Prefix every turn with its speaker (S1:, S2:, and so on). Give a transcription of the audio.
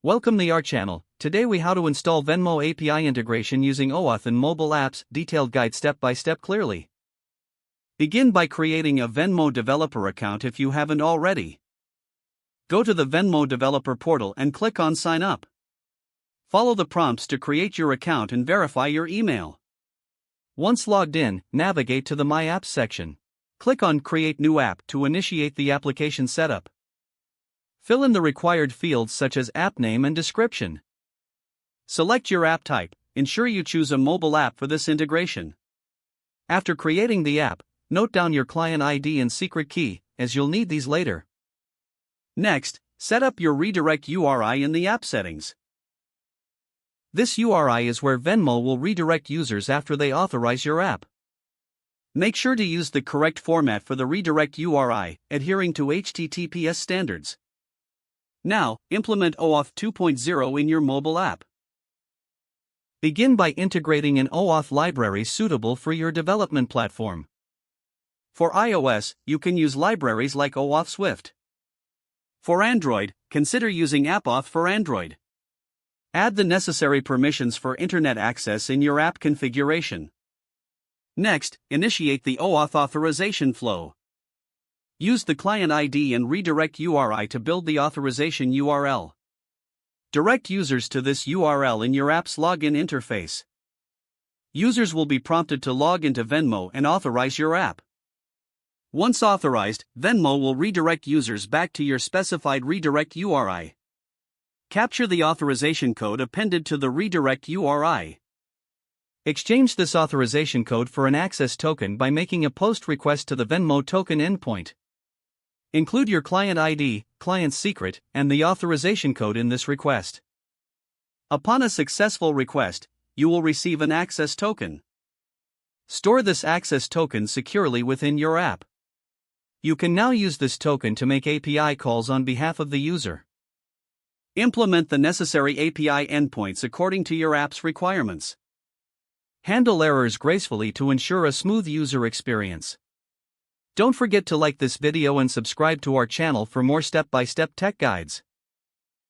S1: Welcome to our channel. Today we how to install Venmo API integration using OAuth in mobile apps, detailed guide step by step clearly. Begin by creating a Venmo developer account if you haven't already. Go to the Venmo developer portal and click on sign up. Follow the prompts to create your account and verify your email. Once logged in, navigate to the My Apps section. Click on Create New App to initiate the application setup. Fill in the required fields such as app name and description. Select your app type. Ensure you choose a mobile app for this integration. After creating the app, note down your client ID and secret key, as you'll need these later. Next, set up your redirect URI in the app settings. This URI is where Venmo will redirect users after they authorize your app. Make sure to use the correct format for the redirect URI, adhering to HTTPS standards. Now, implement OAuth 2.0 in your mobile app. Begin by integrating an OAuth library suitable for your development platform. For iOS, you can use libraries like OAuth Swift. For Android, consider using AppAuth for Android. Add the necessary permissions for internet access in your app configuration. Next, initiate the OAuth authorization flow. Use the client ID and redirect URI to build the authorization URL. Direct users to this URL in your app's login interface. Users will be prompted to log into Venmo and authorize your app. Once authorized, Venmo will redirect users back to your specified redirect URI. Capture the authorization code appended to the redirect URI. Exchange this authorization code for an access token by making a POST request to the Venmo token endpoint. Include your client ID, client secret, and the authorization code in this request. Upon a successful request, you will receive an access token. Store this access token securely within your app. You can now use this token to make API calls on behalf of the user. Implement the necessary API endpoints according to your app's requirements. Handle errors gracefully to ensure a smooth user experience. Don't forget to like this video and subscribe to our channel for more step-by-step tech guides.